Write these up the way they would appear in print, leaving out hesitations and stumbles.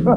You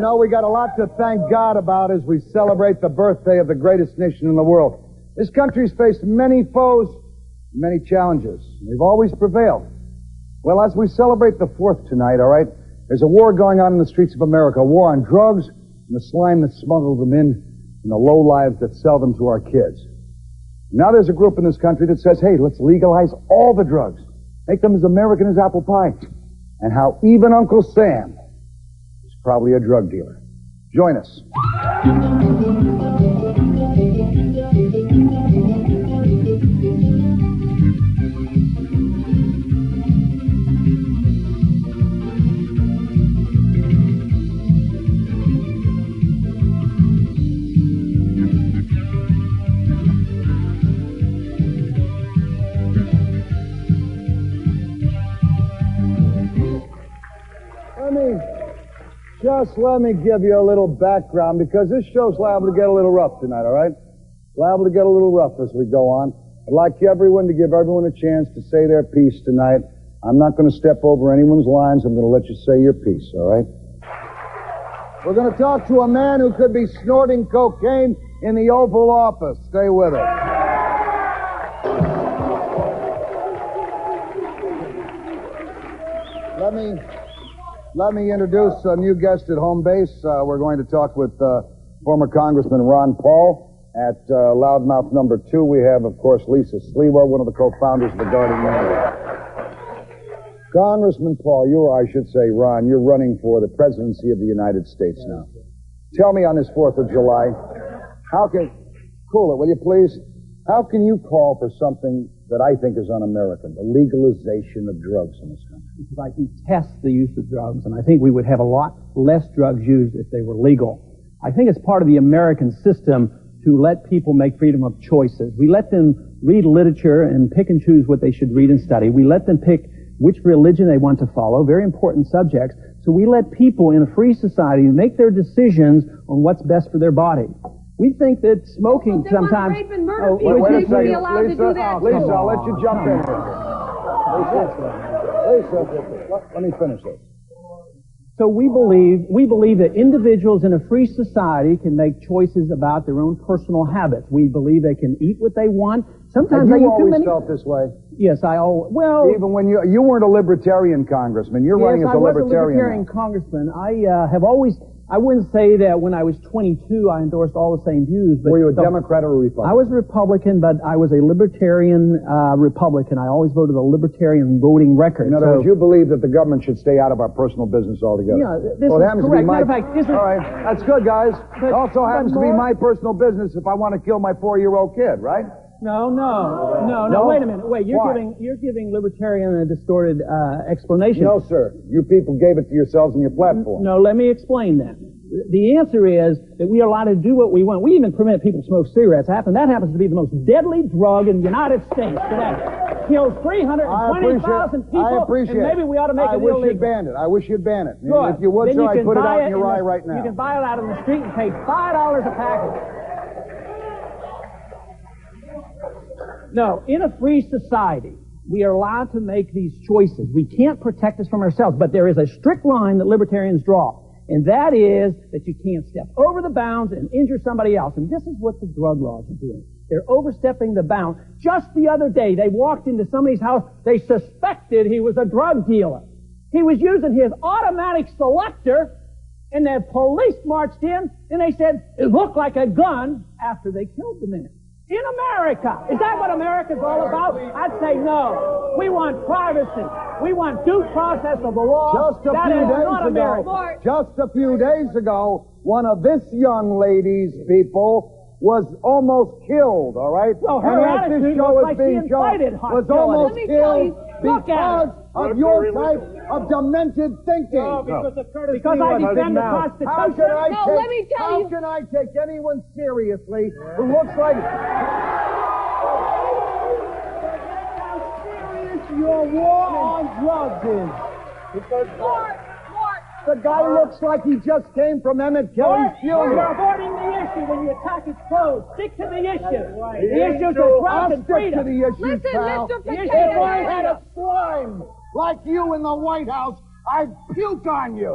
know, we got a lot to thank God about as we celebrate the birthday of the greatest nation in the world. This country's faced many foes, many challenges. We've always prevailed. Well, as we celebrate the 4th tonight, all right, there's a war going on in the streets of America, a war on drugs and the slime that smuggles them in and the lowlives that sell them to our kids. Now there's a group in this country that says, hey, let's legalize all the drugs. Make them as American as apple pie. And how even Uncle Sam is probably a drug dealer. Join us. Let me give you a little background, because this show's liable to get a little rough tonight, all right? Liable to get a little rough as we go on. I'd like everyone to give everyone a chance to say their piece tonight. I'm not going to step over anyone's lines. I'm going to let you say your piece, all right? We're going to talk to a man who could be snorting cocaine in the Oval Office. Stay with us. Let me introduce a new guest at home base. We're going to talk with former Congressman Ron Paul. At loudmouth number 2, we have, of course, Lisa Sliwa, one of the co-founders of the Guardian Union. Congressman Paul, I should say, Ron, you're running for the presidency of the United States now. Tell me on this 4th of July, cool it, will you please? How can you call for something that I think is un-American, the legalization of drugs in this country? Because I detest the use of drugs, and I think we would have a lot less drugs used if they were legal. I think it's part of the American system to let people make freedom of choices. We let them read literature and pick and choose what they should read and study. We let them pick which religion they want to follow, very important subjects. So we let people in a free society make their decisions on what's best for their body. We think that smoking sometimes... Rape and murder people. Wait a second. Be allowed to do that. Lisa, I'll let you jump in here. Lisa, let me finish this. So we believe that individuals in a free society can make choices about their own personal habits. We believe they can eat what they want. Sometimes Have you always felt this way? Yes, even when you weren't a libertarian congressman, you're running as a libertarian. Yes, I was a libertarian congressman. I wouldn't say that when I was 22 I endorsed all the same views. But were you a Democrat or a Republican? I was a Republican, but I was a libertarian Republican. I always voted a libertarian voting record. In other words, you believe that the government should stay out of our personal business altogether. Yeah, this is correct. Matter of fact, all right, that's good, guys. It also happens to be my personal business if I want to kill my 4-year-old kid, right? No, wait a minute. You're giving libertarian a distorted explanation. No, sir. You people gave it to yourselves in your platform. No, let me explain that. The answer is that we are allowed to do what we want. We even permit people to smoke cigarettes. That happens to be the most deadly drug in the United States today. Kills 320,000 people. I appreciate it. And maybe we ought to make it illegal. I wish you'd ban it. Good. If you would, sir, I'd put it out in your eye right now. You can buy it out on the street and pay $5 a package. No, in a free society, we are allowed to make these choices. We can't protect us from ourselves, but there is a strict line that libertarians draw, and that is that you can't step over the bounds and injure somebody else. And this is what the drug laws are doing. They're overstepping the bounds. Just the other day, they walked into somebody's house. They suspected he was a drug dealer. He was using his automatic selector, and the police marched in, and they said it looked like a gun after they killed the man. In America. Is that what America's all about? I'd say no. We want privacy. We want due process of the law. Just a few days ago, one of this young lady's people was almost killed, all right? Well, her attitude was like she incited hostility. Was almost killed because of your type of demented thinking. No, because I defend the Constitution. How can I take anyone seriously who looks like... your war on drugs is? Because The guy looks like he just came from Emmett Kelly's You're funeral. avoiding the issue when you attack his clothes. Stick to the issue. The issues are drugs I'll and stick freedom. to the issue, Listen, pal. Mr. If Potato I Head. had a slime like you in the White House, I'd puke on you.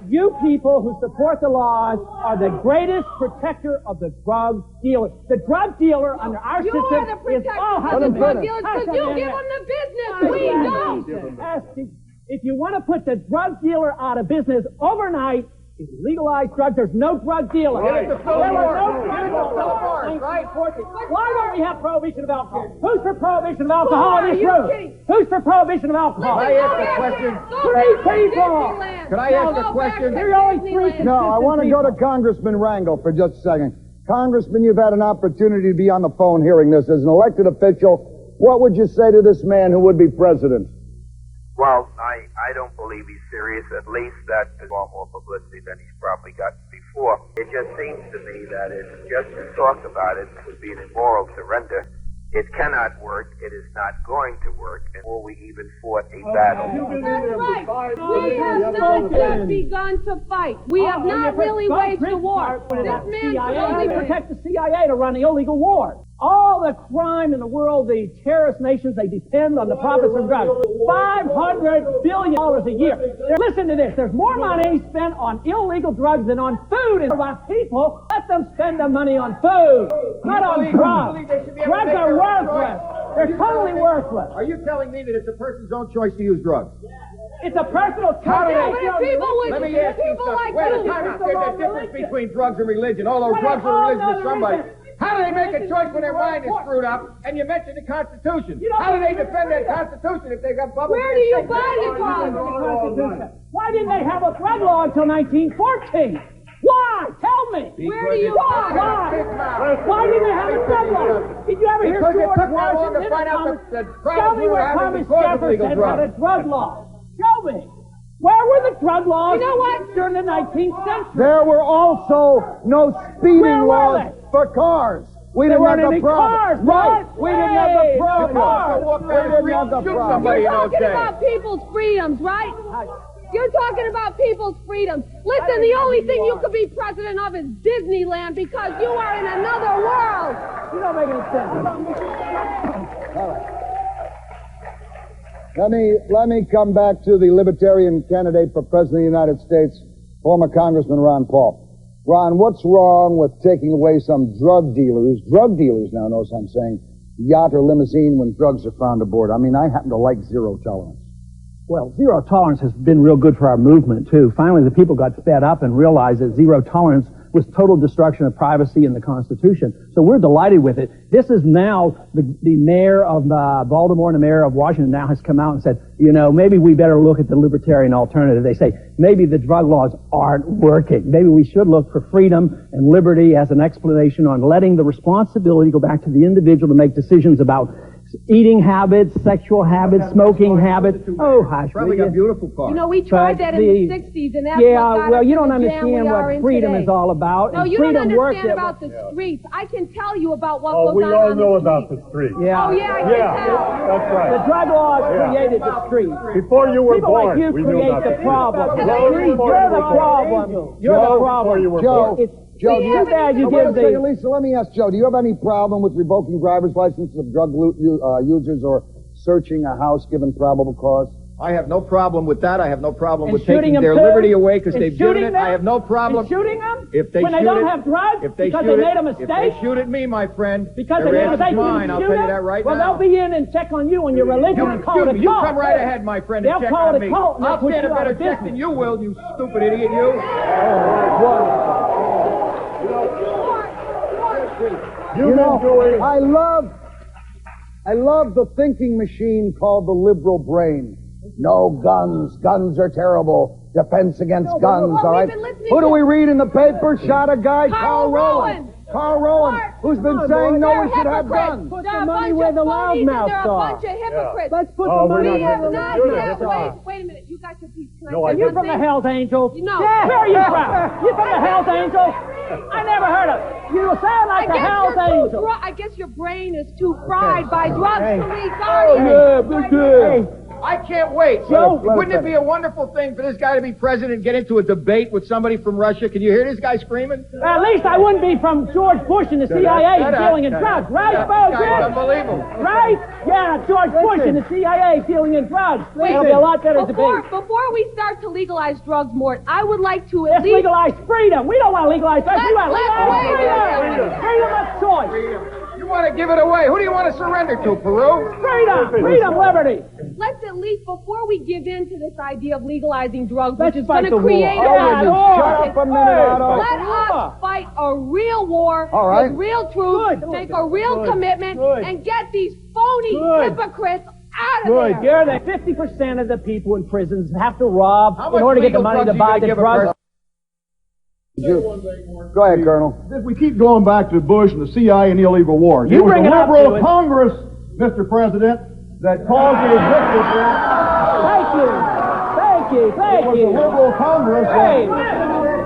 You people who support the laws are the greatest protector of the drug dealer. The drug dealer under our You system are the is protector all of the drug dealers because you give them the business. We don't. If you want to put the drug dealer out of business overnight, if you legalize drugs, there's no drug dealer. Right. There were no drug dealers. Why don't we have prohibition of alcohol? Who's for prohibition of alcohol in this room? Who's for prohibition of alcohol? Can I ask a question? Three people. Can I ask a question? There are only three. No, I want to go to Congressman Rangel for just a second. Congressman, you've had an opportunity to be on the phone hearing this. As an elected official, what would you say to this man who would be president? Well, I don't believe he's serious. At least that is far more publicity than he's probably gotten before. It just seems to me that it's just to talk about it would be an immoral surrender. It cannot work. It is not going to work before we even fought a battle. That's right. We have not yet begun to fight. We have not really waged a war. This man They protect the CIA to run illegal wars. All the crime in the world, the terrorist nations, they depend on the profits from drugs. $500 billion a year. Listen to this. There's more money spent on illegal drugs than on food. And about people, let them spend the money on food, not on drugs. Drugs are worthless. They're totally worthless. Are you telling me that it's a person's own choice to use drugs? It's a personal choice. Let me ask you something. Wait a time out. There's a difference between drugs and religion. Although drugs are religion to somebody. How do they make a choice when their mind is screwed up? And you mentioned the Constitution. How do they defend that Constitution if they got bubbles? Where do you find it from? Why didn't they have a drug law until 1914? Why? Tell me. Where do you find it? Why didn't they have a drug law? Did you ever hear Because it George took that long to Washington? find out that Tell problems me we were where having Thomas because of legal Jefferson had a drugs. drug law. Show me. Where were the drug laws during the 19th century? There were also no speeding Where were laws they? for cars. We There didn't have weren't the any problem. cars, Right. Bob. We didn't have the Hey, problem. cars. We didn't have the problem. You're talking about people's freedoms, right? You're talking about people's freedoms. Listen, the only thing you could be president of is Disneyland because you are in another world. You don't make any sense. All right. Let me come back to the Libertarian candidate for President of the United States, former Congressman Ron Paul. Ron, what's wrong with taking away some drug dealers now knows I'm saying, yacht or limousine when drugs are found aboard? I mean, I happen to like zero tolerance. Well, zero tolerance has been real good for our movement, too. Finally, the people got fed up and realized that zero tolerance was total destruction of privacy in the Constitution. So we're delighted with it. This is now the mayor of Baltimore and the mayor of Washington now has come out and said, you know, maybe we better look at the libertarian alternative. They say, maybe the drug laws aren't working. Maybe we should look for freedom and liberty as an explanation on letting the responsibility go back to the individual to make decisions about eating habits, sexual habits, smoking habits. Oh, hush. Probably got beautiful cars. You know, we tried that in the 60s, and that's what got us you in don't the jam we understand are what in freedom today. is all about. No, and you don't freedom understand about the streets. I can tell you about what goes we on all the know streets. about the street. Yeah. Oh, yeah, I can tell. That's right. The drug laws created the street. Before you were People born, like you we knew create about the the problem. Well, You're before the you were born. problem. You're the problem. Joe, It's too bad you wait a give second, the... Lisa, let me ask Joe, do you have any problem with revoking driver's licenses of drug users or searching a house given probable cause? I have no problem with that. I have no problem And with shooting taking their them, too? liberty away because And they've given shooting it. I them? have no problem. And shooting them? If they when they shoot don't it, have drugs? if they because shoot they it, made a mistake? If they shoot at me, my friend, Because their they made a ass mistake, is mine. I'll shoot tell you them? that right well, now. they'll be in and check on you and your religion and call it a cult. You come right ahead, my friend, and They'll check call on it a me. cult and they'll I'll put stand a you out better of check business. than you will, you stupid idiot, you. You know, I love the thinking machine called the liberal brain. No guns. Guns are terrible. Defense against guns, all right? Who do we read in the paper? Shot a guy, Carl Rowland. Carl Rowland, who's been saying no, we should have guns. Put They're the a money bunch where of the phonies and loudmouths they're a are. bunch of hypocrites. Let's put Oh, the we're money We not have gonna not do yet. that. Wait a minute. You got your piece. Can No, I I say You didn't. from the something? Hells Angels? No. Yeah. Where are you No. from? You from the Hells Angels? I never heard of it. You sound like a hell's angel. I guess your brain is too fried by drugs to Oh, regard yeah, big deal. I can't wait. Joe, Wouldn't it be a wonderful thing for this guy to be president and get into a debate with somebody from Russia? Can you hear this guy screaming? At least I wouldn't be from George Bush and the CIA dealing in drugs, right, folks? Unbelievable. Right? Yeah, George Bush and the CIA dealing in drugs. It'll be a lot better debate. Before we start to legalize drugs, Mort, I would like to at Let's least legalize freedom. We don't want to legalize drugs. We want to legalize freedom. Freedom of choice. You want to give it away. Who do you want to surrender to, Peru? Freedom, liberty. Let's at least, before we give in to this idea of legalizing drugs, Let's which is fight going to the create war. Shut up a minute, Otto. let us fight a real war All right. with real troops, make a real commitment, and get these phony hypocrites out of there. You're the 50% of the people in prisons have to rob How in much order to get the legal money drugs to are you buy gonna the give a drugs. Go ahead, Colonel. If we keep going back to Bush and the CIA and illegal wars, You it was bring the it up, liberal Lewis. Congress, Mr. President, that caused the existence Thank It was you. the liberal Congress Hey.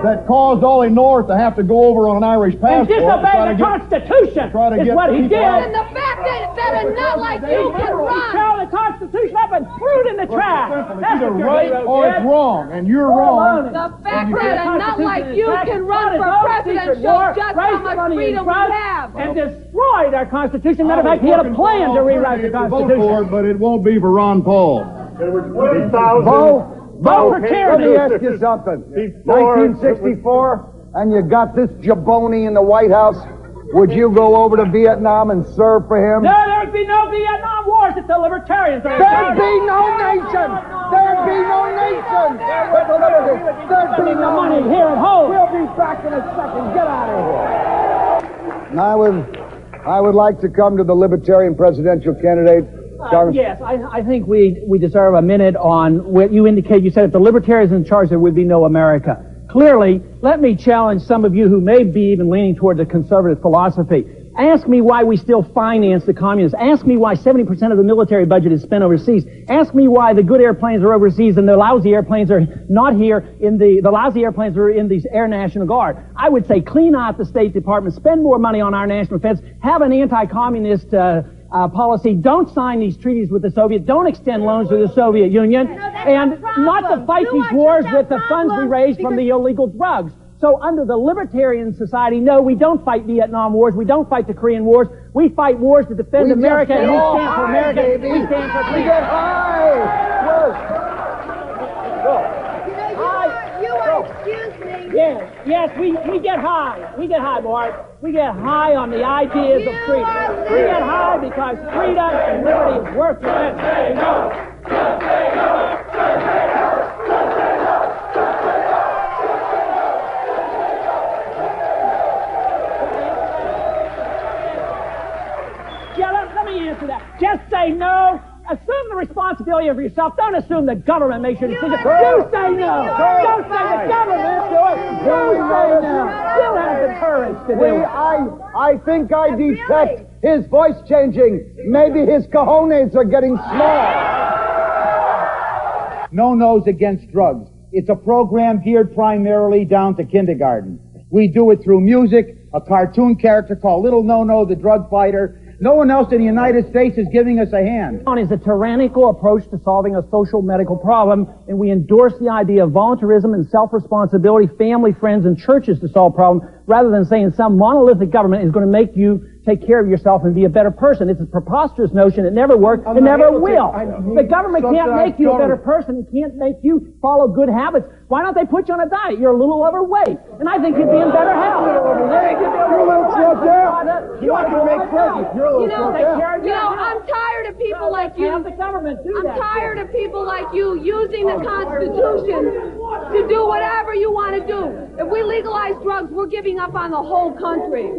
that caused Ollie North to have to go over on an Irish And passport. disobey the Constitution try to is get what he people did. out. And the fact that a nut like you can He run. threw the Constitution up and threw it in the trash. It's That's either what your right hero or did. it's wrong, and you're wrong. The fact that a nut like you can run for president shows just how much freedom we have. And destroyed our Constitution. Matter of fact, he had a plan to rewrite the Vote for Constitution. it, but it won't be for Ron Paul. Vote for Let tyranny. me ask you something. 1964, and you got this jabroni in the White House. Would you go over to Vietnam and serve for him? No, there would be no Vietnam wars if the libertarians are There'd be no nation! There'd be no nation! But the liberty, there'd be spending the no money here at home. We'll be back in a second. Get out of here. And I would like to come to the Libertarian presidential candidate. Yes, I think we deserve a minute on what you indicate. You said if the libertarians in charge, there would be no America. Clearly, let me challenge some of you who may be even leaning toward the conservative philosophy. Ask me why we still finance the communists. Ask me why 70% of the military budget is spent overseas. Ask me why the good airplanes are overseas and the lousy airplanes are not here in the lousy airplanes are in the Air National Guard. I would say clean out the State Department, spend more money on our national defense, have an anti-communist policy. Don't sign these treaties with the Soviets. Don't extend loans to the Soviet Union. And not to fight these wars with the funds we raise from the illegal drugs. So under the libertarian society, no, we don't fight Vietnam wars. We don't fight the Korean wars. We fight wars to defend America, and we stand for America. We stand for freedom. Get high! You are, excuse me. Yes, we get high. We get high, Mark. We get high on the ideas of freedom. We get high because freedom and liberty is worth it. Let me answer that. Just say no. Assume the responsibility of yourself. Don't assume the government makes your decision. You say no. Don't say the government do it. You say no. You have the courage to do it. I think I detect his voice changing. Maybe his cojones are getting small. No Nos Against Drugs. It's a program geared primarily down to kindergarten. We do it through music, a cartoon character called Little No-No, the drug fighter. No one else in the United States is giving us a hand. Is a tyrannical approach to solving a social medical problem, and we endorse the idea of voluntarism and self-responsibility, family, friends, and churches to solve problems, rather than saying some monolithic government is going to make you take care of yourself and be a better person. It's a preposterous notion. It never worked. It never will. The government can't make you a better person. It can't make you follow good habits. Why don't they put you on a diet? You're a little overweight, and I think you'd be in better health. You're a little slugged out. You want to make crazy. You're a little slugged out. I'm tired of people like you. Have the government do that. I'm tired of people like you using the Constitution to do whatever you want to do. If we legalize drugs, we're giving up on the whole country.